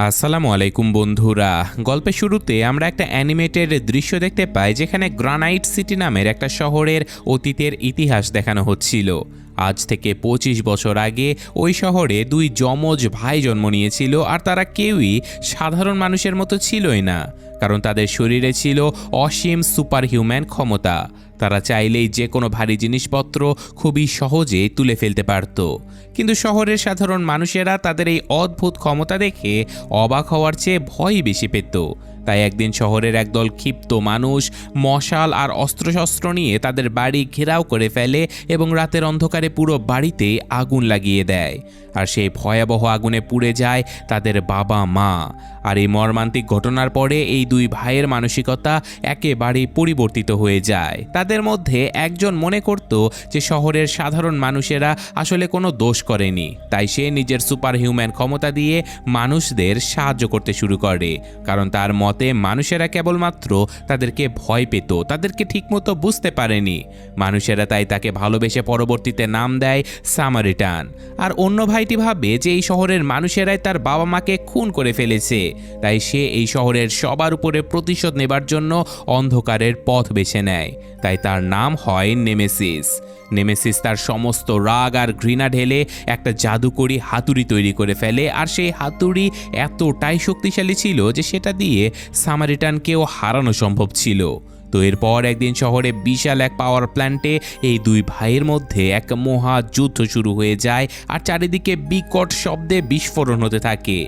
আসসালামু আলাইকুম বন্ধুরা। গল্পের শুরুতে আমরা একটা অ্যানিমেটেড দৃশ্য দেখতে পাই যেখানে গ্রানাইট সিটি নামের একটা শহরের অতীতের ইতিহাস দেখানো হচ্ছিল। আজ থেকে ২৫ বছর আগে ওই শহরে দুই যমজ ভাই জন্ম নিয়েছিল, আর তারা কেউই সাধারণ মানুষের মতো ছিলই না, কারণ তাদের শরীরে ছিল অসীম সুপার হিউম্যান ক্ষমতা। তারা চাইলেই যে কোনো ভারী জিনিসপত্র খুবই সহজে তুলে ফেলতে পারত। কিন্তু শহরের সাধারণ মানুষেরা তাদের এই অদ্ভুত ক্ষমতা দেখে অবাক হওয়ার চেয়ে ভয়ই বেশি পেত। তাই একদিন শহরের একদল ক্ষিপ্ত মানুষ মশাল আর অস্ত্রশস্ত্র নিয়ে তাদের বাড়ি ঘেরাও করে ফেলে এবং রাতের অন্ধকারে পুরো বাড়িতে আগুন লাগিয়ে দেয়। আর সেই ভয়াবহ আগুনে পুড়ে যায় তাদের বাবা মা। আর এই মর্মান্তিক ঘটনার পরে এই দুই ভাইয়ের মানসিকতা একেবারে পরিবর্তিত হয়ে যায়। তাদের মধ্যে একজন মনে করত যে শহরের সাধারণ মানুষেরা আসলে কোনো দোষ করেনি, তাই সে নিজের সুপার হিউম্যান ক্ষমতা দিয়ে মানুষদের সাহায্য করতে শুরু করে, কারণ তার মতে মানুষেরা কেবলমাত্র তাদেরকে ভয় পেত, তাদেরকে ঠিকমতো বুঝতে পারেনি। মানুষেরা তাই তাকে ভালোবেসে পরবর্তীতে নাম দেয় সামারিটান। আর অন্য ভাইটি ভাবে যে এই শহরের মানুষেরাই তার বাবা মাকে খুন করে ফেলেছে, তাই সে এই শহরের সবার উপরে প্রতিশোধ নেবার জন্য অন্ধকারের পথ বেছে নেয়। তাই তার নাম হয় নেমেসিস। নেমেসিস তার সমস্ত রাগ আর ঘৃণা ঢেলে একটা জাদুকরি হাতুড়ি তৈরি করে ফেলে, আর সেই হাতুড়ি এতটাই শক্তিশালী ছিল যে সেটা দিয়ে সামারিটানকেও হারানো সম্ভব ছিল। তো এরপর একদিন শহরে বিশাল এক পাওয়ার প্ল্যান্টে এই দুই ভাইয়ের মধ্যে এক মহা যুদ্ধ শুরু হয়ে যায়, আর চারিদিকে বিকট শব্দে বিস্ফোরণ হতে থাকে।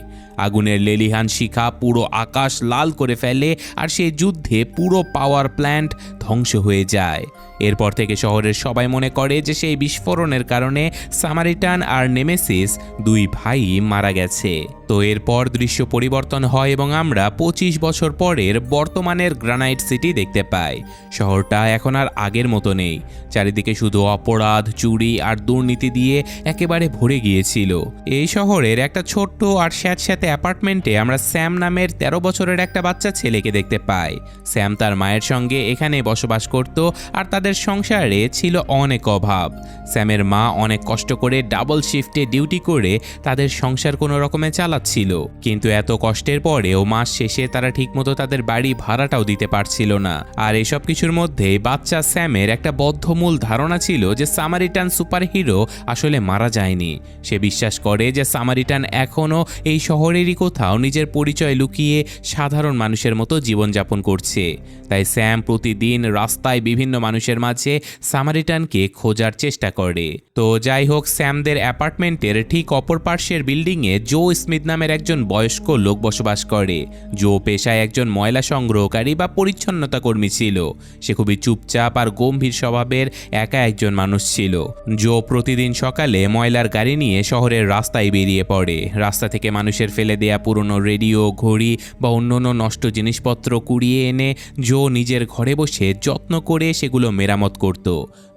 আগুনের লেলিহান শিখা পুরো আকাশ লাল করে ফেলে, আর সেই যুদ্ধে পুরো পাওয়ার প্ল্যান্ট ধ্বংস হয়ে যায়। এরপর থেকে শহরের সবাই মনে করে যে সেই বিস্ফোরণের কারণে সামারিটান আর নেমেসিস দুই ভাই মারা গেছে। তো এরপর দৃশ্য পরিবর্তন হয় এবং আমরা ২৫ বছর পরের বর্তমানের গ্রানাইট সিটি দেখতে পাই। শহরটা এখন আর আগের মতো নেই। চারিদিকে শুধু অপরাধ, চুরি আর দুর্নীতি দিয়ে একেবারে ভরে গিয়েছিল। এই শহরের একটা ছোট্ট আর স্যাঁতস্যাঁতে অ্যাপার্টমেন্টে আমরা স্যাম নামের ১৩ বছরের একটা বাচ্চা ছেলেকে দেখতে পাই। স্যাম তার মায়ের সঙ্গে এখানে বসবাস করত, আর তাদের সংসারে ছিল অনেক অভাব। স্যামের মা অনেক কষ্ট করে ডাবল শিফটে ডিউটি করে তাদের সংসার কোনো রকমে চালাচ্ছিল, কিন্তু এত কষ্টের পরেও মাস শেষে তারা ঠিকমতো তাদের বাড়ি ভাড়াটাও দিতে পারছিল না। আর এসব কিছুর মধ্যে বাচ্চা স্যামের একটা বদ্ধমূল ধারণা ছিল যে সামারিটান সুপার হিরো আসলে মারা যায়নি। সে বিশ্বাস করে যে সামারিটান এখনও এই শহরেরই কোথাও নিজের পরিচয় লুকিয়ে সাধারণ মানুষের মতো জীবনযাপন করছে। তাই স্যাম প্রতিদিন রাস্তায় বিভিন্ন মানুষের মাঝে সামারিটানকে খোঁজার চেষ্টা করে। তো যাই হোক, স্যামদের অ্যাপার্টমেন্টের ঠিক অপর পার্শ্বের বিল্ডিংয়ে জো স্মিথ নামের একজন বয়স্ক লোক বসবাস করে। জো পেশায় একজন ময়লা সংগ্রহকারী বা পরিচ্ছন্নতা কর্মী ছিল। সে খুবই চুপচাপ আর গম্ভীর স্বভাবের একা একজন মানুষ ছিল। জো প্রতিদিন সকালে ময়লার গাড়ি নিয়ে শহরের রাস্তায় বেরিয়ে পড়ে। রাস্তা থেকে মানুষের ফেলে দেয়া পুরনো রেডিও, ঘড়ি বা অন্যান্য নষ্ট জিনিসপত্র কুড়িয়ে এনে জো নিজের ঘরে বসে যত্ন করে সেগুলো মেরামত করত।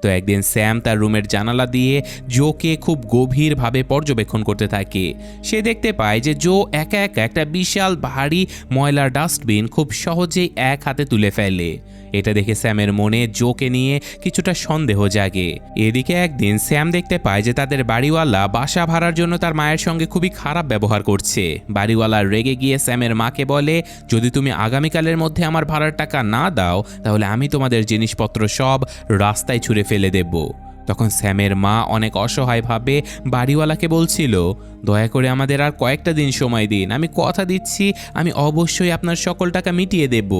তো একদিন স্যাম তার রুমের জানালা দিয়ে জোকে খুব গভীরভাবে পর্যবেক্ষণ করতে থাকে। সে দেখতে পায় যে জো একা একা একটা বিশাল ভারী ময়লার ডাস্টবিন খুব সহজেই এক হাতে তুলে ফেলে। এটা দেখে স্যামের মনে জোকে নিয়ে কিছুটা সন্দেহ জাগে। এদিকে একদিন স্যাম দেখতে পায় যে তাদের বাড়িওয়ালা বাসা ভাড়ার জন্য তার মায়ের সঙ্গে খুবই খারাপ ব্যবহার করছে। বাড়িওয়ালা রেগে গিয়ে স্যামের মাকে বলে, যদি তুমি আগামীকালের মধ্যে আমার ভাড়ার টাকা না দাও তাহলে আমি তোমাদের জিনিসপত্র সব রাস্তায় ছুঁড়ে ফেলে দেব। তখন স্যামের মা অনেক অসহায়ভাবে বাড়িওয়ালাকে বলছিল, দয়া করে আমাদের আর কয়েকটা দিন সময় দিন, আমি কথা দিচ্ছি আমি অবশ্যই আপনার সকল টাকা মিটিয়ে দেব।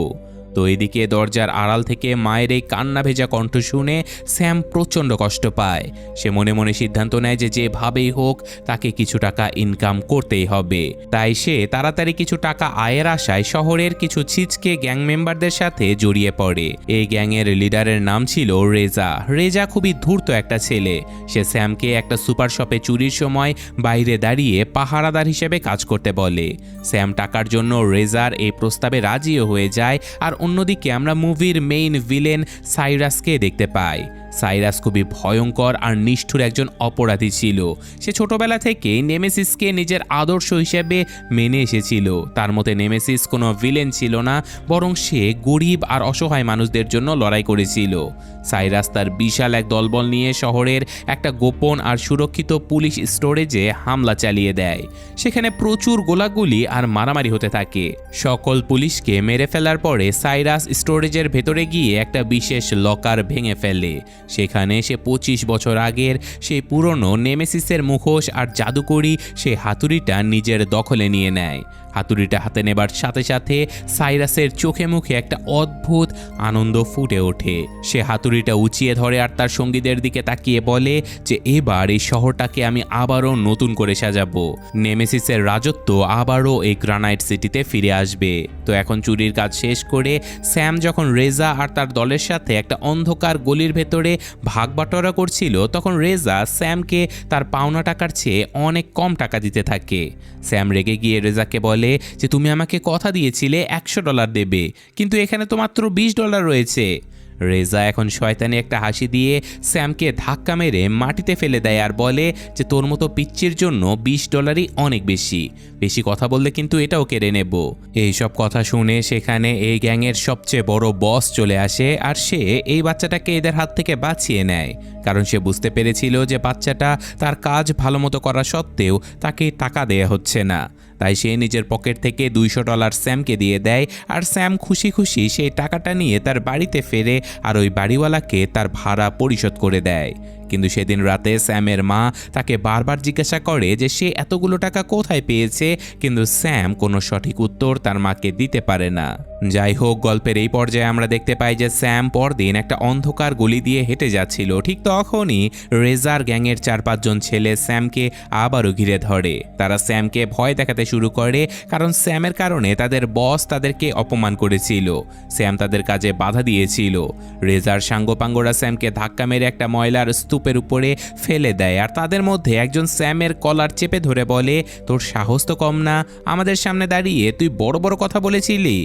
তো এদিকে দরজার আড়াল থেকে মায়ের এই কান্না ভেজা কণ্ঠ শুনে স্যাম প্রচণ্ড কষ্ট পায়। সে মনে মনে সিদ্ধান্ত নেয় যে যেভাবেই হোক তাকে কিছু টাকা ইনকাম করতেই হবে। তাই সে তাড়াতাড়ি কিছু টাকা আয়ের আশায় শহরের কিছু ছিচকে গ্যাং মেম্বারদের সাথে জড়িয়ে পড়ে। এই গ্যাংয়ের লিডারের নাম ছিল রেজা। রেজা খুবই ধূর্ত একটা ছেলে। সে স্যামকে একটা সুপার শপে চুরির সময় বাইরে দাঁড়িয়ে পাহারাদার হিসেবে কাজ করতে বলে। স্যাম টাকার জন্য রেজার এই প্রস্তাবে রাজিও হয়ে যায়। আর অন্যদিকে আমরা মুভির মেইন ভিলেন সাইরাসকে দেখতে পাই। সাইরাস খুবই ভয়ঙ্কর আর নিষ্ঠুর একজন অপরাধী ছিল। সে ছোটবেলা থেকেই নেমেসিসকে নিজের আদর্শ হিসেবে মেনে এসেছিল। তার মতে নেমেসিস কোনো ভিলেন ছিল না, বরং সে গরিব আর অসহায় মানুষদের জন্য লড়াই করেছিল। সাইরাস তার বিশাল এক দলবল নিয়ে শহরের একটা গোপন আর সুরক্ষিত পুলিশ স্টোরেজে হামলা চালিয়ে দেয়। সেখানে প্রচুর গোলাগুলি আর মারামারি হতে থাকে। সকল পুলিশকে মেরে ফেলার পরে সাইরাস স্টোরেজের ভেতরে গিয়ে একটা বিশেষ লকার ভেঙে ফেলে। সেখানে সে 25 বছর আগের সেই পুরনো নেমেসিসের মুখোশ আর জাদুকরি সেই হাতুড়িটা নিজের দখলে নিয়ে নেয়। হাতুড়িটা হাতে নেবার সাথে সাথে সাইরাসের চোখে মুখে একটা অদ্ভুত আনন্দ ফুটে ওঠে। সে হাতুড়িটা উঁচিয়ে ধরে আর তার সঙ্গীদের দিকে তাকিয়ে বলে যে এবার এই শহরটাকে আমি আবারও নতুন করে সাজাবো। নেমেসিসের রাজত্ব আবারও এই গ্রানাইট সিটিতে ফিরে আসবে। তো এখন চুরির কাজ শেষ করে স্যাম যখন রেজা আর তার দলের সাথে একটা অন্ধকার গলির ভেতরে ভাগ বাটোয়ারা করছিল, তখন রেজা স্যামকে তার পাওনা টাকার চেয়ে অনেক কম টাকা দিতে থাকে। স্যাম রেগে গিয়ে রেজাকে বলে যে তুমি আমাকে কথা দিয়েছিলে $100 দেবে, কিন্তু এখানে তো মাত্র $20 রয়েছে। রেজা এখন শয়তানি একটা হাসি দিয়ে স্যামকে ধাক্কা মেরে মাটিতে ফেলে দেয় আর বলে যে তোর মতো পিচ্চির জন্য $20 অনেক বেশি বেশি কথা বললে কিন্তু এটাও কেড়ে নেব। এইসব কথা শুনে সেখানে এই গ্যাংয়ের সবচেয়ে বড় বস চলে আসে আর সে এই বাচ্চাটাকে এদের হাত থেকে বাঁচিয়ে নেয়, কারণ সে বুঝতে পেরেছিল যে বাচ্চাটা তার কাজ ভালো মতো করা সত্ত্বেও তাকে টাকা দেয়া হচ্ছে না। তাই সে নিজের পকেট থেকে $200 স্যামকে দিয়ে দেয় আর স্যাম খুশি খুশি সেই টাকাটা নিয়ে তার বাড়িতে ফেরে আর ওই বাড়িওয়ালাকে তার ভাড়া পরিশোধ করে দেয়। কিন্তু সেদিন রাতে স্যামের মা তাকে বারবার জিজ্ঞাসা করে যে সে এতগুলো টাকা কোথায় পেয়েছে, কিন্তু স্যাম কোনো সঠিক উত্তর তার মাকে দিতে পারে না। যাই হোক, গল্পের এই পর্যায়ে আমরা দেখতে পাই যে স্যাম পরদিন একটা অন্ধকার গলি দিয়ে হেঁটে যাচ্ছিল। ঠিক তখনই রেজার গ্যাংয়ের 4-5 জন ছেলে স্যামকে আবারও ঘিরে ধরে। তারা স্যামকে ভয় দেখাতে শুরু করে, কারণ স্যামের কারণে তাদের বস তাদেরকে অপমান করেছিল। স্যাম তাদের কাজে বাধা দিয়েছিল। রেজার সাঙ্গপাঙ্গরা স্যামকে ধাক্কা মেরে একটা ময়লার স্তূপের উপরে ফেলে দেয় আর তাদের মধ্যে একজন স্যামের কলার চেপে ধরে বলে, তোর সাহস তো কম না, আমাদের সামনে দাঁড়িয়ে তুই বড় বড় কথা বলেছিলি।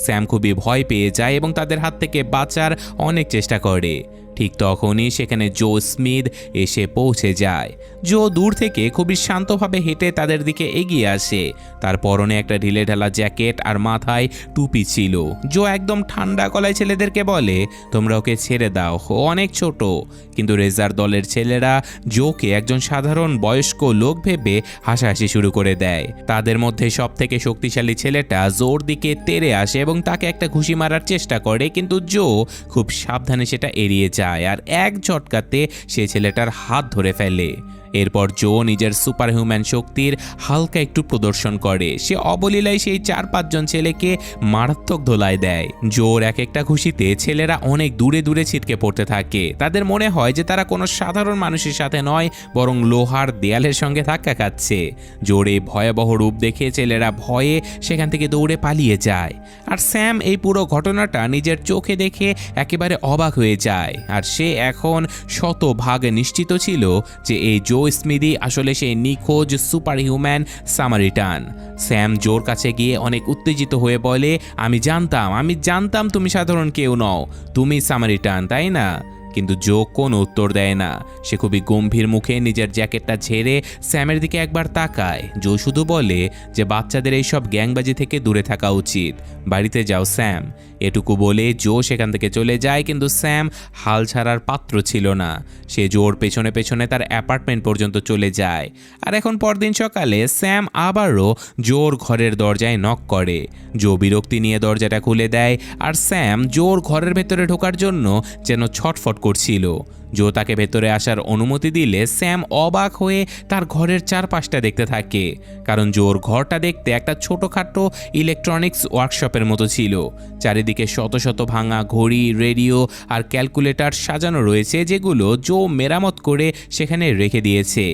স্যাম খুবই ভয় পেয়ে যায় এবং তাদের হাত থেকে বাঁচার অনেক চেষ্টা করে। ঠিক তখনই সেখানে জো স্মিথ এসে পৌঁছে যায়। জো দূর থেকে খুবই শান্তভাবে হেঁটে তাদের দিকে এগিয়ে আসে। তার পরনে একটা ঢিলে ঢালা জ্যাকেট আর মাথায় টুপি ছিল। জো একদম ঠান্ডা গলায় ছেলেদেরকে বলে, তোমরা ওকে ছেড়ে দাও, ও অনেক ছোট। কিন্তু রেজার দলের ছেলেরা জোকে একজন সাধারণ বয়স্ক লোক ভেবে হাসাহাসি শুরু করে দেয়। তাদের মধ্যে সব থেকে শক্তিশালী ছেলেটা জোর দিকে তেড়ে আসে এবং তাকে একটা ঘুষি মারার চেষ্টা করে, কিন্তু জো খুব সাবধানে সেটা এড়িয়ে যায় আর এক ঝটকাতে সে ছেলেটার হাত ধরে ফেলে। এরপর জো নিজের সুপারহিউম্যান শক্তির হালকা একটু প্রদর্শন করে। সে অবলীলায় সেই 4-5 জন ছেলেকে মারাত্মক ধোলায় দেয়। জোর এক একটা ঘুষিতে ছেলেরা অনেক দূরে দূরে ছিটকে পড়তে থাকে। তাদের মনে হয় যে তারা কোনো সাধারণ মানুষের সাথে নয়, বরং লোহার দেয়ালের সঙ্গে ধাক্কা খাচ্ছে। জোর এই ভয়াবহ রূপ দেখে ছেলেরা ভয়ে সেখান থেকে দৌড়ে পালিয়ে যায়। আর স্যাম এই পুরো ঘটনাটা নিজের চোখে দেখে একেবারে অবাক হয়ে যায়। আর সে এখন শতভাগ নিশ্চিত ছিল যে এই জো স্মিথই আসলে সেই নিখোঁজ সুপারহিউম্যান সামারিটান। স্যাম জোর কাছে গিয়ে অনেক উত্তেজিত হয়ে বলে, আমি জানতাম তুমি সাধারণ কেউ নও, তুমি সামারিটান, তাই না? কিন্তু জো কোনো উত্তর দেয় না। সে খুবই গম্ভীর মুখে নিজের জ্যাকেটটা ঝেড়ে স্যামের দিকে একবার তাকায়। জো শুধু বলে যে বাচ্চাদের এইসব গ্যাংবাজি থেকে দূরে থাকা উচিত, বাড়িতে যাও স্যাম। এটুকু বলে জো সেখান থেকে চলে যায়, কিন্তু স্যাম হাল ছাড়ার পাত্র ছিল না। সে জোর পেছনে পেছনে তার অ্যাপার্টমেন্ট পর্যন্ত চলে যায়। আর এখন পরদিন সকালে স্যাম আবারও জোর ঘরের দরজায় নক করে। জো বিরক্তি নিয়ে দরজাটা খুলে দেয় আর স্যাম জোর ঘরের ভেতরে ঢোকার জন্য যেন ছটফট করছিল। জো তাকে ভেতরে আসার অনুমতি দিলে স্যাম অবাক হয়ে তার ঘরের চারপাশটা দেখতে থাকে, কারণ জোর ঘরটা দেখতে একটা ছোটোখাটো ইলেকট্রনিক্স ওয়ার্কশপের মতো ছিল। চারিদিকে শত শত ভাঙা ঘড়ি, রেডিও আর ক্যালকুলেটর সাজানো রয়েছে, যেগুলো জো মেরামত করে সেখানে রেখে দিয়েছে।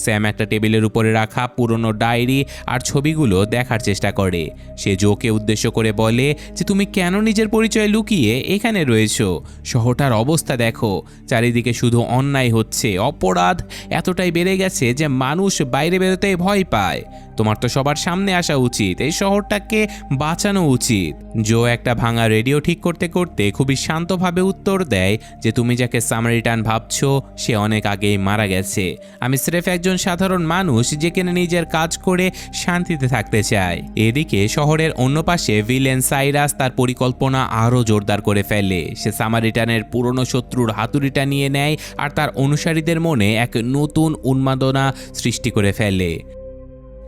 স্যাম একটা টেবিলের উপরে রাখা পুরনো ডায়েরি আর ছবিগুলো দেখার চেষ্টা করে। সে জোকে উদ্দেশ্য করে বলে যে তুমি কেন নিজের পরিচয় লুকিয়ে এখানে রয়েছো? শহরটার অবস্থা দেখো, চারিদিকে শুধু অন্যায় হচ্ছে, অপরাধ এতটাই বেড়ে গেছে যে মানুষ বাইরে বেরোতেই ভয় পায়। তোমার তো সবার সামনে আসা উচিত, এই শহরটাকে বাঁচানো উচিত। জো একটা ভাঙা রেডিও ঠিক করতে করতে খুবই শান্তভাবে উত্তর দেয় যে তুমি যাকে সামারিটান ভাবছো সে অনেক আগেই মারা গেছে। আমি স্রেফ একজন সাধারণ মানুষ যে কিনা নিজের কাজ করে শান্তিতে থাকতে চায়। এদিকে শহরের অন্য পাশে ভিলেন সাইরাস তার পরিকল্পনা আরও জোরদার করে ফেলে। সে সামারিটানের পুরনো শত্রুর হাতুড়িটা নিয়ে নেয় আর তার অনুসারীদের মনে এক নতুন উন্মাদনা সৃষ্টি করে ফেলে।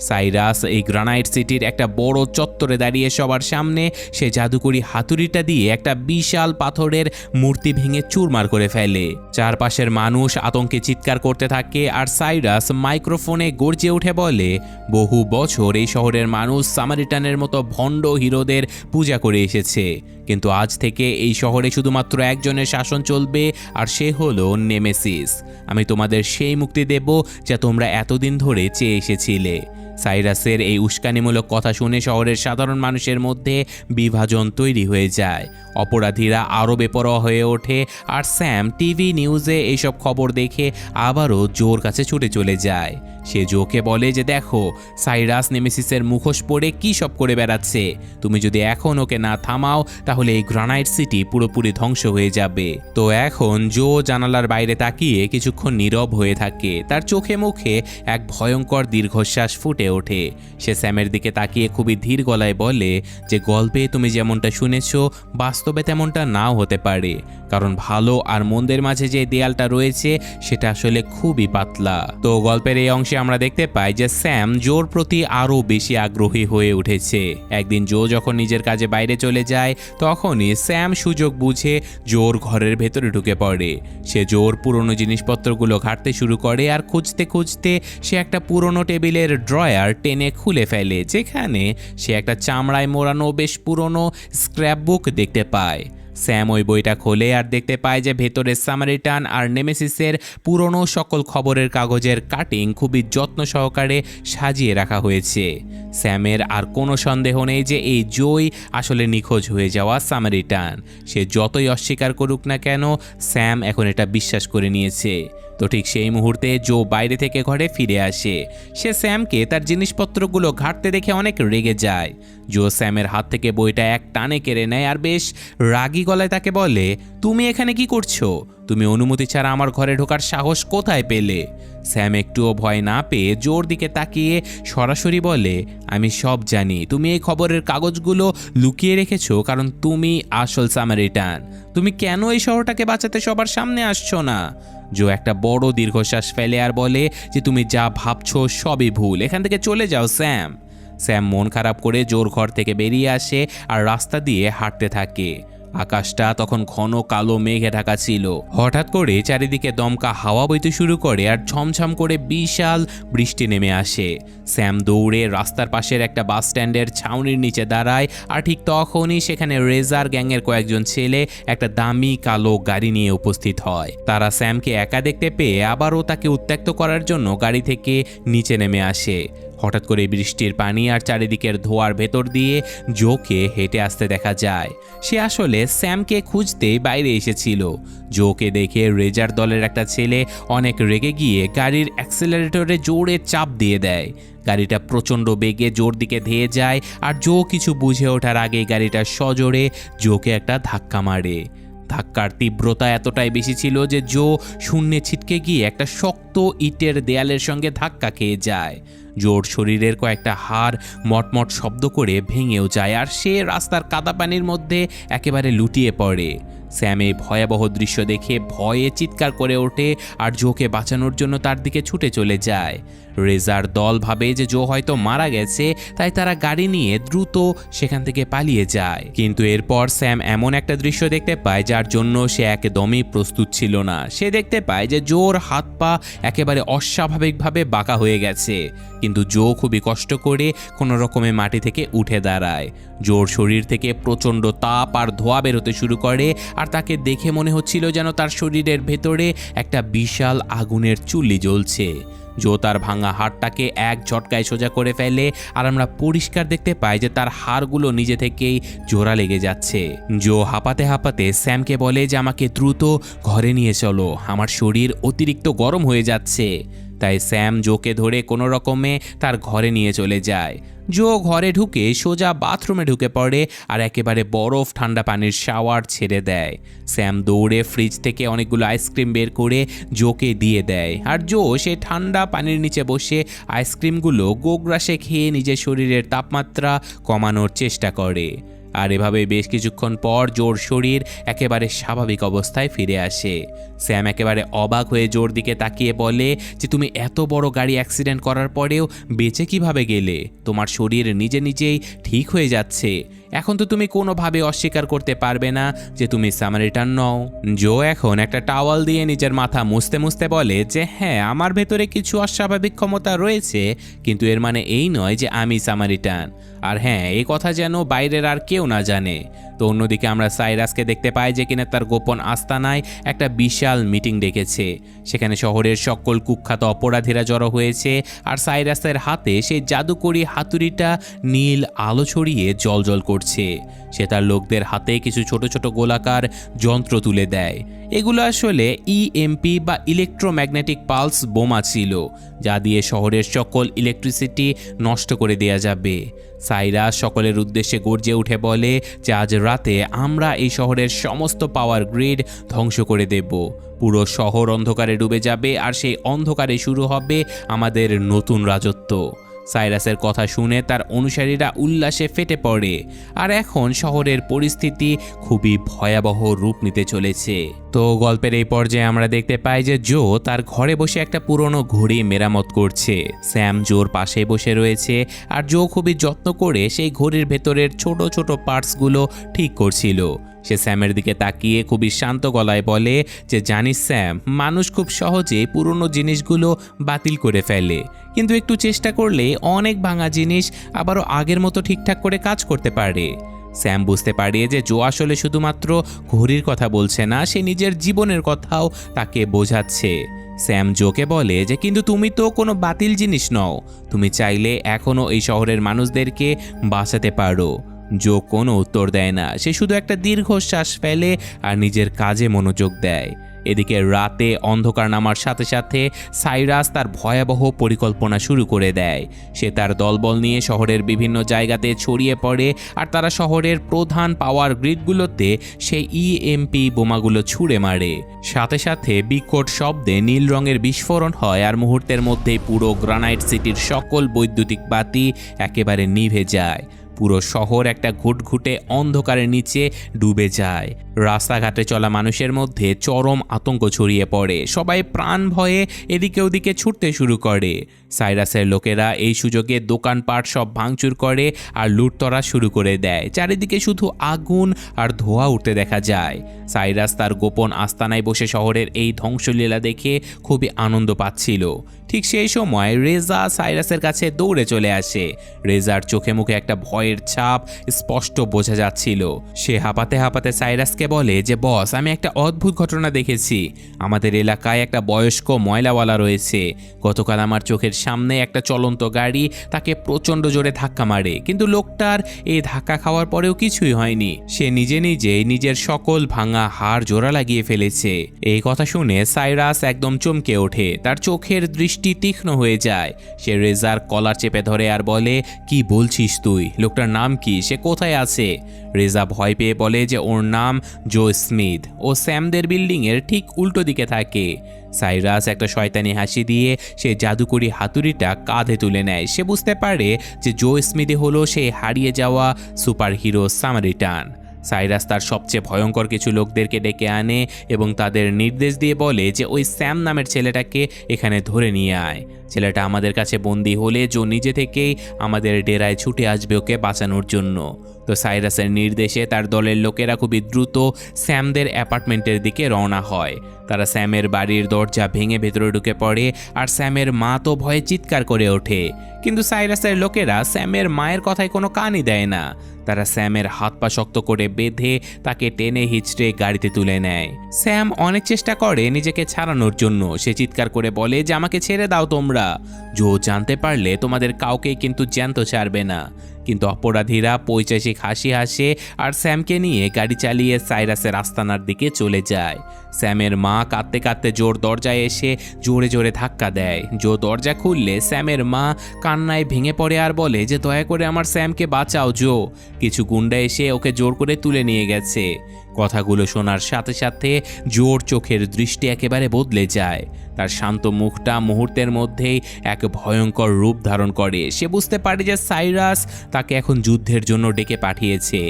সাইরাস এই গ্রানাইট সিটির একটা বড় চত্বরে দাঁড়িয়ে সবার সামনে সে জাদুকরি হাতুড়িটা দিয়ে একটা বিশাল পাথরের মূর্তি ভেঙে চুরমার করে ফেলে। চারপাশের মানুষ আতঙ্কে চিৎকার করতে থাকে আর সাইরাস মাইক্রোফোনে গর্জে উঠে বলে, বহু বছর এই শহরের মানুষ সামারিটানের মতো ভণ্ড হিরোদের পূজা করে এসেছে, কিন্তু আজ থেকে এই শহরে শুধুমাত্র একজনের শাসন চলবে আর সে হলো নেমেসিস। আমি তোমাদের সেই মুক্তি দেব যা তোমরা এতদিন ধরে চেয়ে এসেছিলে। সাইরাসের এই উস্কানিমূলক কথা শুনে শহরের সাধারণ মানুষের মধ্যে বিভাজন তৈরি হয়ে যায়। অপরাধীরা আরও বেপরোয়া হয়ে ওঠে আর স্যাম টিভি নিউজে এইসব খবর দেখে আবারও জোর কাছে ছুটে চলে যায়। সে জোকে বলে যে দেখো, সাইরাস নেমেসিসের মুখোশ পরে কী সব করে বেড়াচ্ছে। তুমি যদি এখন ওকে না থামাও তাহলে এই গ্রানাইট সিটি পুরোপুরি ধ্বংস হয়ে যাবে। তো এখন জো জানালার বাইরে তাকিয়ে কিছুক্ষণ নীরব হয়ে থাকে। তার চোখে মুখে এক ভয়ঙ্কর দীর্ঘশ্বাস ফুটে ওঠে। সে স্যামের দিকে তাকিয়ে খুবই ধীর গলায় বলে যে গল্পে তুমি যেমনটা শুনেছ বাস্তবে তেমনটা নাও হতে পারে, কারণ ভালো আর মন্দের মাঝে যে দেয়ালটা রয়েছে সেটা আসলে খুবই পাতলা। তো গল্পের এই অংশে আমরা দেখতে পাই যে স্যাম জোর প্রতি আরও বেশি আগ্রহী হয়ে উঠেছে। একদিন জো যখন নিজের কাজে বাইরে চলে যায় তখনই স্যাম সুযোগ বুঝে জোর ঘরের ভেতরে ঢুকে পড়ে। সে জোর পুরনো জিনিসপত্রগুলো ঘাঁটতে শুরু করে আর খুঁজতে খুঁজতে সে একটা পুরনো টেবিলের ড্রয়ার টেনে খুলে ফেলে, যেখানে সে একটা চামড়ায় মোড়ানো বেশ পুরনো স্ক্র্যাপ বুক দেখতে পায়। স্যাম ওই বইটা খোলে আর দেখতে পায় যে ভেতরে সামারিটান আর নেমেসিসের পুরনো সকল খবরের কাগজের কাটিং খুবই যত্ন সহকারে সাজিয়ে রাখা হয়েছে। স্যামের আর কোনো সন্দেহ নেই যে এই জোই আসলে নিখোঁজ হয়ে যাওয়া সামারিটান। সে যতই অস্বীকার করুক না কেন, স্যাম এখন এটা বিশ্বাস করে নিয়েছে। তো ঠিক সেই মুহূর্তে জো বাইরে থেকে ঘরে ফিরে আসে। সে স্যামকে তার জিনিসপত্রগুলো ঘাঁটতে দেখে অনেক রেগে যায়। জো স্যামের হাত থেকে বইটা এক টানে কেড়ে নেয় আর বেশ রাগী গলায় তাকে বলে, তুমি এখানে কি করছো? তুমি অনুমতি ছাড়া আমার ঘরে ঢোকার সাহস কোথায় পেলে? স্যাম একটুও ভয় না পেয়ে জোর দিকে তাকিয়ে সরাসরি বলে, আমি সব জানি। তুমি এই খবরের কাগজগুলো লুকিয়ে রেখেছো কারণ তুমি আসল সামারিটান। তুমি কেন এই শহরটাকে বাঁচাতে সবার সামনে আসছো না? জো একটা বড় দীর্ঘশ্বাস ফেলে আর বলে যে তুমি যা ভাবছো সবই ভুল, এখান থেকে চলে যাও স্যাম। স্যাম মন খারাপ করে জোর ঘর থেকে বেরিয়ে আসে আর রাস্তা দিয়ে হাঁটতে থাকে। আকাশটা তখন ঘন কালো মেঘে ঢাকা ছিল। হঠাৎ করে চারিদিকে দমকা হাওয়া বইতে শুরু করে আর ঝমঝম করে বিশাল বৃষ্টি নেমে আসে। স্যাম দৌড়ে রাস্তার পাশের একটা বাস স্ট্যান্ডের ছাউনির নিচে দাঁড়ায় আর ঠিক তখনই সেখানে রেজার গ্যাংয়ের কয়েকজন ছেলে একটা দামি কালো গাড়ি নিয়ে উপস্থিত হয়। তারা স্যামকে একা দেখতে পেয়ে আবারও তাকে উত্ত্যক্ত করার জন্য গাড়ি থেকে নিচে নেমে আসে। হঠাৎ করে বৃষ্টির পানি আর চারিদিকের ধোঁয়ার ভেতর দিয়ে জোকে হেঁটে আসতে দেখা যায়। সে আসলে স্যামকে খুঁজতে বাইরে এসেছিল। জোকে দেখে রেজার দলের একটা ছেলে অনেক রেগে গিয়ে গাড়ির অ্যাক্সেলারেটরে জোরে চাপ দিয়ে দেয়। গাড়িটা প্রচণ্ড বেগে জোর দিকে ধেয়ে যায় আর জো কিছু বুঝে ওঠার আগে গাড়িটা সজোরে জোকে একটা ধাক্কা মারে। ধাক্কার তীব্রতা এতটাই বেশি ছিল যে জো শূন্যে ছিটকে গিয়ে একটা শক্ত ইটের দেয়ালের সঙ্গে ধাক্কা খেয়ে যায়। জোর শরীরের কয়েকটা হাড় মটমট শব্দ করে ভেঙেও যায় আর সে রাস্তার কাদা পানির মধ্যে একেবারে লুটিয়ে পড়ে। স্যাম এই ভয়াবহ দৃশ্য দেখে ভয়ে চিৎকার করে ওঠে আর জোকে বাঁচানোর জন্য তার দিকে ছুটে চলে যায়। রেজার দল ভাবে যে জো হয়তো মারা গেছে, তাই তারা গাড়ি নিয়ে দ্রুত সেখান থেকে পালিয়ে যায়। কিন্তু এরপর স্যাম এমন একটা দৃশ্য দেখতে পায় যার জন্য সে একদমই প্রস্তুত ছিল না। সে দেখতে পায় যে জোর হাত পা একেবারে অস্বাভাবিকভাবে বাঁকা হয়ে গেছে, কিন্তু জো খুবই কষ্ট করে কোনো রকমে মাটি থেকে উঠে দাঁড়ায়। জোর শরীর থেকে প্রচণ্ড তাপ আর ধোঁয়া বেরোতে শুরু করে আর তাকে দেখে মনে হচ্ছিল যেন তার শরীরের ভেতরে একটা বিশাল আগুনের চুল্লি জ্বলছে। জো তার ভাঙা হাড়টাকে এক ঝটকায় সোজা করে ফেলে আর আমরা পরিষ্কার দেখতে পাই যে তার হাড়গুলো নিজে থেকেই জোড়া লেগে যাচ্ছে। জো হাঁপাতে হাঁপাতে স্যামকে বলে যে আমাকে দ্রুত ঘরে নিয়ে চলো, আমার শরীর অতিরিক্ত গরম হয়ে যাচ্ছে। তাই স্যাম জোকে ধরে কোনো রকমে তার ঘরে নিয়ে চলে যায়। জো ঘরে ঢুকে সোজা বাথরুমে ঢুকে পড়ে আর একেবারে বরফ ঠান্ডা পানির শাওয়ার ছেড়ে দেয়। স্যাম দৌড়ে ফ্রিজ থেকে অনেকগুলো আইসক্রিম বের করে জোকে দিয়ে দেয়, আর জো সে ঠান্ডা পানির নিচে বসে আইসক্রিমগুলো গোগ্রাসে খেয়ে নিজের শরীরের তাপমাত্রা কমানোর চেষ্টা করে। আর এভাবে বেশ কিছুক্ষণ পর জোর শরীর একেবারে স্বাভাবিক অবস্থায় ফিরে আসে। স্যাম একেবারে অবাক হয়ে জোর দিকে তাকিয়ে বলে যে তুমি এত বড় গাড়ি অ্যাক্সিডেন্ট করার পরেও বেঁচে কিভাবে গেলে? তোমার শরীর নিজে নিজেই ঠিক হয়ে যাচ্ছে, এখন তো তুমি কোনোভাবে অস্বীকার করতে পারবে না যে তুমি সামারিটান নও। জো এখন একটা টাওয়াল দিয়ে নিজের মাথা মুছতে মুছতে বলে যে হ্যাঁ, আমার ভেতরে কিছু অস্বাভাবিক ক্ষমতা রয়েছে, কিন্তু এর মানে এই নয় যে আমি সামারিটান। আর হ্যাঁ, এই কথা যেন বাইরের আর কেউ না জানে। তো অন্যদিকে আমরা সাইরাসকে দেখতে পাই যে কিনা তার গোপন আস্তানায় একটা বিশাল মিটিং ডেকেছে। সেখানে শহরের সকল কুখ্যাত অপরাধীরা জড়ো হয়েছে, আর সাইরাসের হাতে সেই জাদুকরি হাতুড়িটা নীল আলো ছড়িয়ে জ্বলজ্বল করছে। সে তার লোকদের হাতে কিছু ছোট ছোট গোলাকার যন্ত্র তুলে দেয়। এগুলো আসলে ইএমপি বা ইলেকট্রোম্যাগনেটিক পালস বোমা ছিল, যা দিয়ে শহরের সকল ইলেকট্রিসিটি নষ্ট করে দেয়া যাবে। সাইরাস সকলের উদ্দেশ্যে গর্জে উঠে বলে যে আজ রাতে আমরা এই শহরের সমস্ত পাওয়ার গ্রিড ধ্বংস করে দেব। পুরো শহর অন্ধকারে ডুবে যাবে, আর সেই অন্ধকারে শুরু হবে আমাদের নতুন রাজত্ব। সাইরাসের কথা শুনে তার অনুসারীরা উল্লাসে ফেটে পড়ে, আর এখন শহরের পরিস্থিতি খুবই ভয়াবহ রূপ নিতে চলেছে। তো গল্পের এই পর্যায়ে আমরা দেখতে পাই যে জো তার ঘরে বসে একটা পুরনো ঘড়ি মেরামত করছে। স্যাম জোর পাশে বসে রয়েছে, আর জো খুবই যত্ন করে সেই ঘড়ির ভেতরের ছোট ছোট পার্টসগুলো ঠিক করছিল। সে স্যামের দিকে তাকিয়ে খুবই শান্ত গলায় বলে যে জানিস স্যাম, মানুষ খুব সহজে পুরনো জিনিসগুলো বাতিল করে ফেলে, কিন্তু একটু চেষ্টা করলে অনেক ভাঙা জিনিস আবারও আগের মতো ঠিকঠাক করে কাজ করতে পারে। স্যাম বুঝতে পারে যে জো আসলে শুধুমাত্র ঘড়ির কথা বলছে না, সে নিজের জীবনের কথাও তাকে বোঝাচ্ছে। স্যাম জোকে বলে যে কিন্তু তুমি তো কোনো বাতিল জিনিস নও, তুমি চাইলে এখনও এই শহরের মানুষদেরকে বাঁচাতে পারো। জো কোনো উত্তর দেয় না, সে শুধু একটা দীর্ঘশ্বাস ফেলে আর নিজের কাজে মনোযোগ দেয়। এদিকে রাতে অন্ধকার নামার সাথে সাথে সাইরাস তার ভয়াবহ পরিকল্পনা শুরু করে দেয়। সে তার দলবল নিয়ে শহরের বিভিন্ন জায়গাতে ছড়িয়ে পড়ে, আর তারা শহরের প্রধান পাওয়ার গ্রিডগুলোতে সেই ইএমপি বোমাগুলো ছুঁড়ে মারে। সাথে সাথে বিকট শব্দে নীল রঙের বিস্ফোরণ হয়, আর মুহূর্তের মধ্যেই পুরো গ্রানাইট সিটির সকল বৈদ্যুতিক বাতি একেবারে নিভে যায়। পুরো শহর একটা ঘুটঘুটে অন্ধকারের নিচে ডুবে যায়। রাস্তাঘাটে চলা মানুষের মধ্যে চরম আতঙ্ক ছড়িয়ে পড়ে, সবাই প্রাণ ভয়ে এদিকে ওদিকে ছুটতে শুরু করে। সাইরাসের লোকেরা এই সুযোগে দোকানপাট সব ভাঙচুর করে আর লুটতরা শুরু করে দেয়। চারিদিকে শুধু আগুন আর ধোঁয়া উঠতে দেখা যায়। সাইরাস তার গোপন আস্তানায় বসে শহরের এই ধ্বংসলীলা দেখে খুবই আনন্দ পাচ্ছিল। ঠিক সেই সময় রেজা সাইরাসের কাছে দৌড়ে চলে আসে। রেজার চোখে মুখে একটা ভয়ের ছাপ স্পষ্ট বোঝা যাচ্ছিল। সে হাঁপাতে হাঁপাতে সাইরাসকে বলে যে বস, আমি একটা অদ্ভুত ঘটনা দেখেছি। আমাদের এলাকায় একটা বয়স্ক ময়লাওয়ালা রয়েছে। গতকাল আমার চোখের সামনে একটা চলন্ত গাড়ি তাকে প্রচণ্ড জোরে ধাক্কা মারে, কিন্তু লোকটার এই ধাক্কা খাওয়ার পরেও কিছুই হয়নি। সে নিজে নিজেই নিজের সকল ভাঙা হাড় জোড়া লাগিয়ে ফেলেছে। এই কথা শুনে সাইরাস একদম চমকে ওঠে, তার চোখের দৃষ্টি তীক্ষ্ণ হয়ে যায়। সে রেজার কলার চেপে ধরে আর বলে, কি বলছিস তুই? লোকটার নাম কি? সে কোথায় আছে? রেজা ভয় পেয়ে বলে যে ওর নাম জো স্মিথ, ও স্যামদের বিল্ডিংয়ের ঠিক উল্টো দিকে থাকে। সাইরাস একটা শয়তানি হাসি দিয়ে সে জাদুকরি হাতুড়িটা কাঁধে তুলে নেয়। সে বুঝতে পারে যে জো স্মিথ হলো সেই হারিয়ে যাওয়া সুপার হিরো সামারিটান। সাইরাস তার সবচেয়ে ভয়ঙ্কর কিছু লোকদেরকে ডেকে আনে এবং তাদের নির্দেশ দিয়ে বলে যে ওই স্যাম নামের ছেলেটাকে এখানে ধরে নিয়ে আয়। ছেলেটা আমাদের কাছে বন্দী হলে জো নিজে থেকেই আমাদের ডেরায় ছুটে আসবে ওকে বাঁচানোর জন্য। তো সাইরাসের নির্দেশে তার দলের লোকেরা খুবই দ্রুত স্যামদের অ্যাপার্টমেন্টের দিকে রওনা হয়। তারা স্যামের বাড়ির দরজা ভেঙে ভেতরে ঢুকে পড়ে, আর স্যামের মা তো ভয়ে চিৎকার করে ওঠে। কিন্তু সাইরাসের লোকেরা স্যামের মায়ের কথায় কোনো কানই দেয় না। তারা স্যামের হাত পা শক্ত করে বেঁধে তাকে টেনে হিচড়ে গাড়িতে তুলে নেয়। স্যাম অনেক চেষ্টা করে নিজেকে ছাড়ানোর জন্য। সে চিৎকার করে বলে যে আমাকে ছেড়ে দাও তোমরা। জো জানতে পারলে তোমাদের কাউকেই কিন্তু জ্যান্ত ছাড়বে না। কিন্তু অপরাধীরা পৈশাচিক হাসি হাসে আর স্যামকে নিয়ে গাড়ি চালিয়ে সাইরাসের আস্তানার দিকে চলে যায়। স্যামের মা কাঁদতে কাঁদতে জোর দরজায় এসে জোরে জোরে ধাক্কা দেয়। জো দরজা খুললে স্যামের মা কান্নায় ভেঙে পড়ে আর বলে যে দয়া করে আমার স্যামকে বাঁচাও জো, কিছু গুন্ডা এসে ওকে জোর করে তুলে নিয়ে গেছে। কথাগুলো শোনার সাথে সাথে জোর চোখের দৃষ্টি একেবারে বদলে যায়। তার শান্ত মুখটা মুহূর্তের মধ্যেই এক ভয়ঙ্কর রূপ ধারণ করে। সে বুঝতে পারে যে সাইরাস তাকে এখন যুদ্ধের জন্য ডেকে পাঠিয়েছে।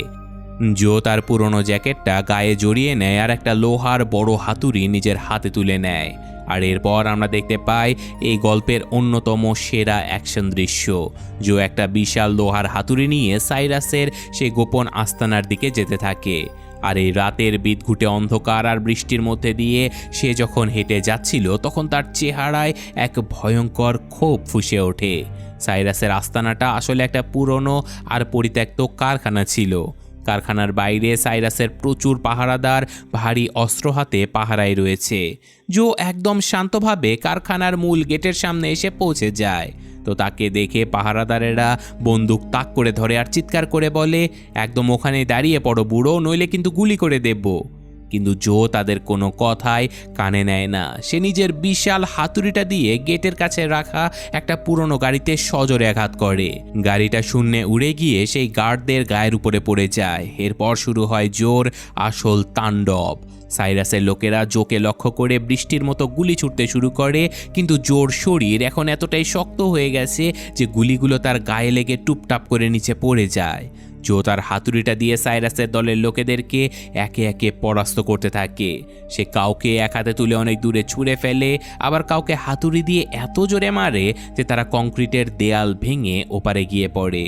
জো তার পুরনো জ্যাকেটটা গায়ে জড়িয়ে নেয় আর একটা লোহার বড় হাতুড়ি নিজের হাতে তুলে নেয়। আর এরপর আমরা দেখতে পাই এই গল্পের অন্যতম সেরা অ্যাকশন দৃশ্য। জো একটা বিশাল লোহার হাতুড়ি নিয়ে সাইরাসের সেই গোপন আস্তানার দিকে যেতে থাকে। আর এই রাতের বিদঘুটে অন্ধকার আর বৃষ্টির মধ্যে দিয়ে সে যখন হেঁটে যাচ্ছিল তখন তার চেহারায় এক ভয়ঙ্কর ক্ষোভ ফুঁসে ওঠে। সাইরাসের আস্তানাটা আসলে একটা পুরনো আর পরিত্যক্ত কারখানা ছিল। কারখানার বাইরে সাইরাসের প্রচুর পাহারাদার ভারী অস্ত্র হাতে পাহারায় রয়েছে। জো একদম শান্তভাবে কারখানার মূল গেটের সামনে এসে পৌঁছে যায়। তো তাকে দেখে পাহারাদারেরা বন্দুক তাক করে ধরে আর চিৎকার করে বলে, একদম ওখানে দাঁড়িয়ে পড়ো বুড়ো, নইলে কিন্তু গুলি করে দেব। কিন্তু জো তাদের কোনো কথাই কানে নেয় না। সে নিজের বিশাল হাতুড়িটা দিয়ে গেটের কাছে রাখা একটা পুরনো গাড়িতে সজোরে আঘাত করে। গাড়িটা শূন্যে উড়ে গিয়ে সেই গার্ডদের গায়ের উপরে পড়ে যায়। এরপর শুরু হয় জোর আসল তাণ্ডব। সাইরাসের লোকেরা জোকে লক্ষ্য করে বৃষ্টির মতো গুলি ছুটতে শুরু করে, কিন্তু জোর শরীর এখন এতটাই শক্ত হয়ে গেছে যে গুলিগুলো তার গায়ে লেগে টুপটাপ করে নিচে পড়ে যায়। জো তার হাতুড়িটা দিয়ে সাইরাসের দলের লোকেদেরকে একে একে পরাস্ত করতে থাকে। সে কাউকে এক হাতে তুলে অনেক দূরে ছুঁড়ে ফেলে, আবার কাউকে হাতুড়ি দিয়ে এত জোরে মারে যে তারা কংক্রিটের দেয়াল ভেঙে ওপারে গিয়ে পড়ে।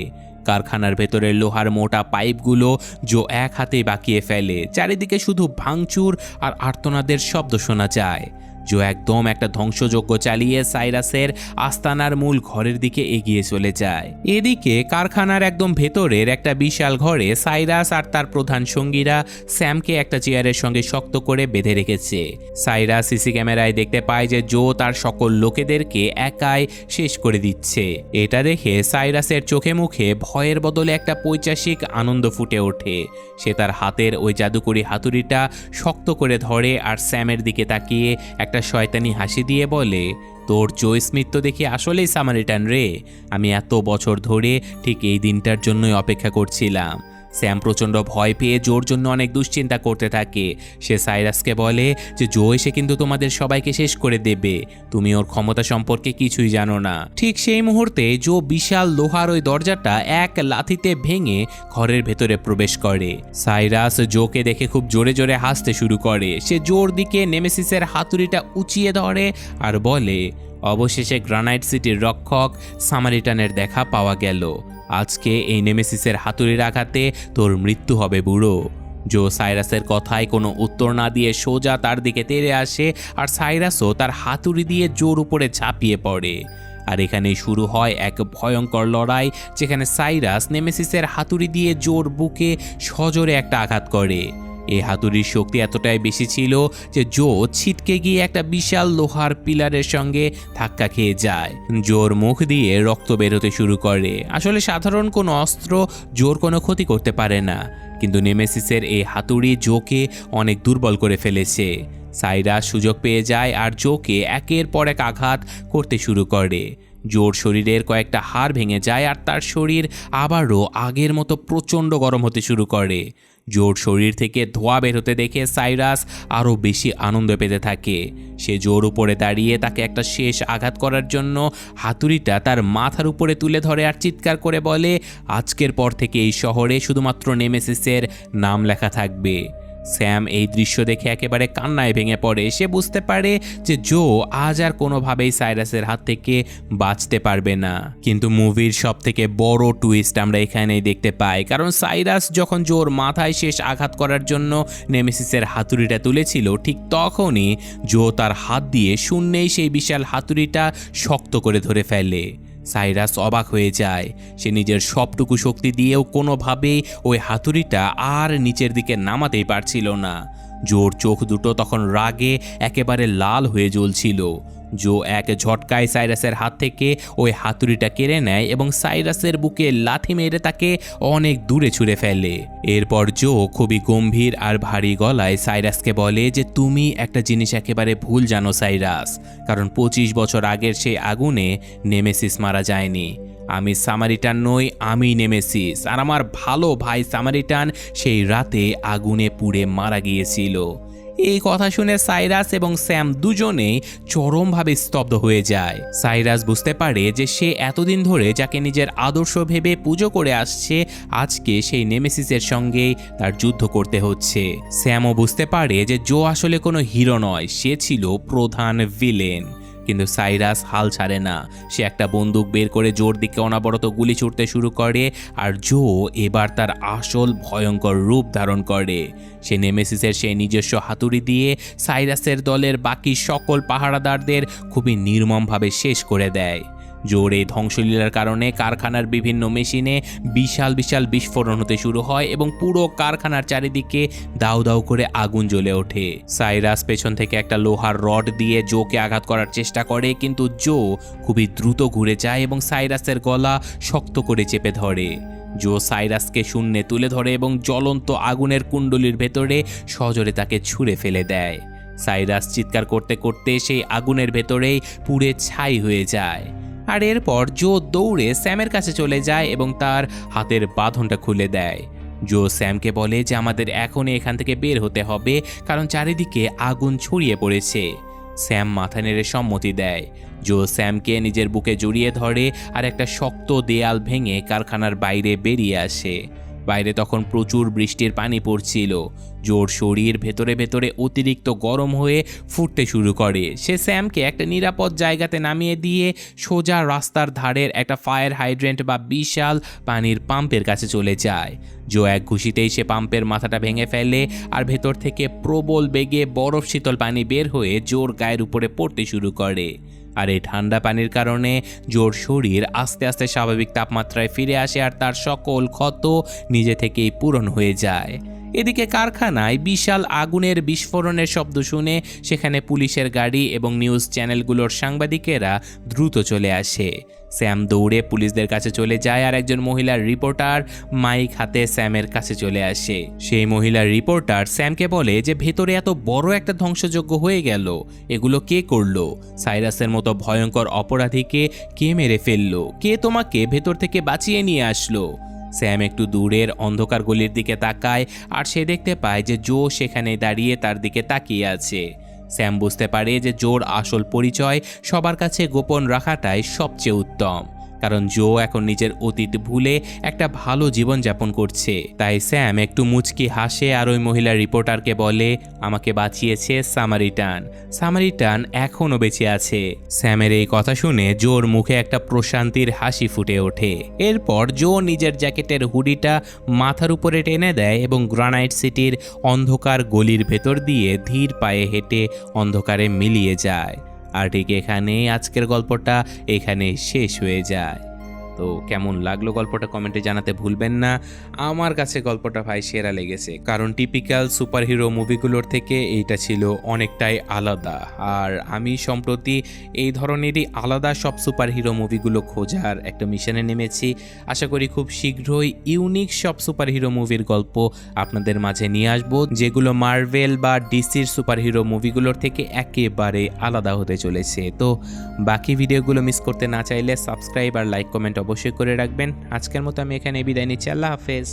কারখানার ভেতরের লোহার মোটা পাইপগুলো জো এক হাতে বাঁকিয়ে ফেলে। চারিদিকে শুধু ভাঙচুর আর আর্তনাদের শব্দ শোনা যায়। জো একদম একটা ধ্বংসযজ্ঞ চালিয়ে সাইরাসের আস্তানার মূল ঘরের দিকে এগিয়ে চলে যায়। এদিকে কারখানার একদম ভেতরের একটা বিশাল ঘরে সাইরাস আর তার প্রধান সঙ্গীরা স্যামকে একটা চেয়ারের সঙ্গে শক্ত করে বেঁধে রেখেছে। সাইরাস সিসি ক্যামেরায় দেখতে পায় যে জো তার সকল লোকেদেরকে একাই শেষ করে দিচ্ছে। এটা দেখে সাইরাসের চোখে মুখে ভয়ের বদলে একটা পৈশাচিক আনন্দ ফুটে ওঠে। সে তার হাতের ওই জাদুকরি হাতুড়িটা শক্ত করে ধরে আর স্যামের দিকে তাকিয়ে একটা শয়তানি হাসি দিয়ে বলে, তোর জো স্মিথ তো দেখি আসলেই সামারিটান রে। আমি এত বছর ধরে ঠিক এই দিনটার জন্যই অপেক্ষা করছিলাম। স্যাম প্রচণ্ড ভয় পেয়ে জোর জন্য অনেক দুশ্চিন্তা করতে থাকে। সে সাইরাসকে বলে যে জো এসে কিন্তু তোমাদের সবাইকে শেষ করে দেবে, তুমি ওর ক্ষমতা সম্পর্কে কিছুই জানো না। ঠিক সেই মুহূর্তে জো বিশাল লোহার ওই দরজাটা এক লাথিতে ভেঙে ঘরের ভেতরে প্রবেশ করে। সাইরাস জোকে দেখে খুব জোরে জোরে হাসতে শুরু করে। সে জোর দিকে নেমেসিসের হাতুড়িটা উঁচিয়ে ধরে আর বলে, অবশেষে গ্রানাইট সিটির রক্ষক সামারিটানের দেখা পাওয়া গেল। আজকে এই নেমেসিসের হাতুড়ির আঘাতে তোর মৃত্যু হবে বুড়ো। জো সাইরাসের কথায় কোনো উত্তর না দিয়ে সোজা তার দিকে তেড়ে আসে আর সাইরাসও তার হাতুড়ি দিয়ে জোর উপরে ঝাঁপিয়ে পড়ে। আর এখানেই শুরু হয় এক ভয়ঙ্কর লড়াই, যেখানে সাইরাস নেমেসিসের হাতুড়ি দিয়ে জোর বুকে সজোরে একটা আঘাত করে। এই হাতুড়ির শক্তি এতটাই বেশি ছিল যে জো ছিটকে গিয়ে একটা বিশাল লোহার পিলারের সঙ্গে ধাক্কা খেয়ে যায়। জোর মুখ দিয়ে রক্ত বেরোতে শুরু করে। আসলে সাধারণ কোনো অস্ত্র জোর কোনো ক্ষতি করতে পারে না, কিন্তু নেমেসিসের এই হাতুড়ি জোকে অনেক দুর্বল করে ফেলেছে। সাইরাস সুযোগ পেয়ে যায় আর জোকে একের পর এক আঘাত করতে শুরু করে। জোর শরীরের কয়েকটা হাড় ভেঙে যায় আর তার শরীর আবারও আগের মতো প্রচণ্ড গরম হতে শুরু করে। জোর শরীর থেকে ধোঁয়া বের হতে দেখে সাইরাস আরও বেশি আনন্দ পেতে থাকে। সে জোর উপরে দাঁড়িয়ে তাকে একটা শেষ আঘাত করার জন্য হাতুড়িটা তার মাথার উপরে তুলে ধরে আর চিৎকার করে বলে, আজকের পর থেকে এই শহরে শুধুমাত্র নেমেসিসের নাম লেখা থাকবে। স্যাম এই দৃশ্য দেখে একেবারে কান্নায় ভেঙে পড়ে। সে বুঝতে পারে যে জো আজ আর কোনোভাবেই সাইরাসের হাত থেকে বাঁচতে পারবে না। কিন্তু মুভির সব থেকে বড় টুইস্ট আমরা এখানেই দেখতে পাই, কারণ সাইরাস যখন জোর মাথায় শেষ আঘাত করার জন্য নেমেসিসের হাতুড়িটা তুলেছিল, ঠিক তখনই জো তার হাত দিয়ে শূন্যেই সেই বিশাল হাতুড়িটা শক্ত করে ধরে ফেলে। সাইরাস অবাক হয়ে যায়। সে নিজের সবটুকু শক্তি দিয়েও কোনোভাবেই ওই হাতুড়িটা আর নিচের দিকে নামাতেই পারছিল না। জোর চোখ দুটো তখন রাগে একেবারে লাল হয়ে জ্বলছিল। জো এক ঝটকায় সাইরাসের হাত থেকে ওই হাতুড়িটা কেড়ে নেয় এবং সাইরাসের বুকে লাথি মেরে তাকে অনেক দূরে ছুঁড়ে ফেলে। এরপর জো খুবই গম্ভীর আর ভারী গলায় সাইরাসকে বলে যে তুমি একটা জিনিস একেবারে ভুল জানো সাইরাস, কারণ 25 বছর আগের সেই আগুনে নেমেসিস মারা যায়নি। আমি সামারিটান নই, আমি নেমেসিস, আর আমার ভালো ভাই সামারিটান সেই রাতে আগুনে পুড়ে মারা গিয়েছিল। এই কথা শুনে সাইরাস এবং স্যাম দুজনেই চরমভাবে স্তব্ধ হয়ে যায়। সাইরাস বুঝতে পারে যে সে এতদিন ধরে যাকে নিজের আদর্শ ভেবে পুজো করে আসছে, আজকে সেই নেমেসিসের সঙ্গেই তার যুদ্ধ করতে হচ্ছে। স্যামও বুঝতে পারে যে জো আসলে কোনো হিরো নয়, সে ছিল প্রধান ভিলেন। কিন্তু সাইরাস হাল ছাড়ে না। সে একটা বন্দুক বের করে জোর দিকে অনবরত গুলি ছুটতে শুরু করে, আর জো এবার তার আসল ভয়ঙ্কর রূপ ধারণ করে। সে নেমেসিসের সেই নিজস্ব হাতুড়ি দিয়ে সাইরাসের দলের বাকি সকল পাহারাদারদের খুবই নির্মমভাবে শেষ করে দেয়। জোর এই ধ্বংসলীলার কারণে কারখানার বিভিন্ন মেশিনে বিশাল বিশাল বিস্ফোরণ হতে শুরু হয় এবং পুরো কারখানার চারিদিকে দাউ দাউ করে আগুন জ্বলে ওঠে। সাইরাস পেছন থেকে একটা লোহার রড দিয়ে জোকে আঘাত করার চেষ্টা করে, কিন্তু জো খুবই দ্রুত ঘুরে যায় এবং সাইরাসের গলা শক্ত করে চেপে ধরে। জো সাইরাসকে শূন্যে তুলে ধরে এবং জ্বলন্ত আগুনের কুণ্ডলীর ভেতরে সজোরে তাকে ছুঁড়ে ফেলে দেয়। সাইরাস চিৎকার করতে করতে সেই আগুনের ভেতরেই পুড়ে ছাই হয়ে যায়। আর এরপর জো দৌড়ে স্যামের কাছে চলে যায় এবং তার হাতের বাঁধনটা খুলে দেয়। জো স্যামকে বলে যে আমাদের এখনই এখান থেকে বের হতে হবে, কারণ চারিদিকে আগুন ছড়িয়ে পড়েছে। স্যাম মাথা নেড়ে সম্মতি দেয়। জো স্যামকে নিজের বুকে জড়িয়ে ধরে আর একটা শক্ত দেয়াল ভেঙে কারখানার বাইরে বেরিয়ে আসে। বাইরে তখন প্রচুর বৃষ্টির পানি পড়ছিল। জোর শরীর ভেতরে ভেতরে অতিরিক্ত গরম হয়ে ফুটতে শুরু করে। সে স্যামকে একটা নিরাপদ জায়গাতে নামিয়ে দিয়ে সোজা রাস্তার ধারের একটা ফায়ার হাইড্রেন্ট বা বিশাল পানির পাম্পের কাছে চলে যায়। জো এক ঘুষিতেই সে পাম্পের মাথাটা ভেঙে ফেলে, আর ভেতর থেকে প্রবল বেগে বরফ শীতল পানি বের হয়ে জোর গায়ের উপরে পড়তে শুরু করে। আর এই ঠান্ডা পানির কারণে জোর শরীর আস্তে আস্তে স্বাভাবিক তাপমাত্রায় ফিরে আসে, আর তার সকল ক্ষত নিজে থেকেই পূরণ হয়ে যায়। এদিকে কারখানায় বিশাল আগুনের বিস্ফোরণের শব্দ শুনে সেখানে পুলিশের গাড়ি এবং নিউজ চ্যানেলগুলোর সাংবাদিকেরা দ্রুত চলে আসে। স্যাম দৌড়ে পুলিশদের কাছে চলে যায়, আর একজন মহিলার রিপোর্টার মাইক হাতে স্যামের কাছে চলে আসে। সেই মহিলার রিপোর্টার স্যামকে বলে যে ভেতরে এত বড় একটা ধ্বংসযজ্ঞ হয়ে গেল, এগুলো কে করলো? সাইরাসের মতো ভয়ঙ্কর অপরাধীকে কে মেরে ফেললো? কে তোমাকে ভেতর থেকে বাঁচিয়ে নিয়ে আসলো? স্যাম একটু দূরের অন্ধকার গলির দিকে তাকায়, আর সে দেখতে পায় যে জো সেখানে দাঁড়িয়ে তার দিকে তাকিয়ে আছে। স্যাম বুঝতে পারে যে জোর আসল পরিচয় সবার কাছে গোপন রাখাটাই সবচেয়ে উত্তম, কারণ জো এখন নিজের অতীত ভুলে একটা ভালো জীবনযাপন করছে। তাই স্যাম একটু মুচকি হাসে আর ওই মহিলা রিপোর্টারকে বলে, আমাকে বাঁচিয়েছে সামারিটান। সামারিটান এখনও বেঁচে আছে। স্যামের এই কথা শুনে জোর মুখে একটা প্রশান্তির হাসি ফুটে ওঠে। এরপর জো নিজের জ্যাকেটের হুডিটা মাথার উপরে টেনে দেয় এবং গ্রানাইট সিটির অন্ধকার গলির ভেতর দিয়ে ধীর পায়ে হেঁটে অন্ধকারে মিলিয়ে যায়। আর ঠিক এখানে আজকের গল্পটা এখানে শেষ হয়ে যায়। তো কেমন লাগলো গল্পটা কমেন্টে জানাতে ভুলবেন না। আমার কাছে গল্পটা ভাই সেরা লেগেছে, কারণ টিপিক্যাল সুপারহিরো মুভিগুলোর থেকে এইটা ছিল অনেকটাই আলাদা। আর আমি সম্প্রতি এই ধরনেরই আলাদা সব সুপারহিরো মুভিগুলো খোঁজার একটা মিশনে নেমেছি। আশা করি খুব শীঘ্রই ইউনিক সব সুপারহিরো মুভির গল্প আপনাদের মাঝে নিয়ে আসবো, যেগুলো মার্ভেল বা ডিসির সুপারহিরো মুভিগুলোর থেকে একেবারে আলাদা হতে চলেছে। তো বাকি ভিডিওগুলো মিস করতে না চাইলে সাবস্ক্রাইব আর লাইক কমেন্ট অবশ্যই করে রাখবেন। আজকের মতো আমি এখানে বিদায় নিচ্ছি। আল্লাহ হাফেজ।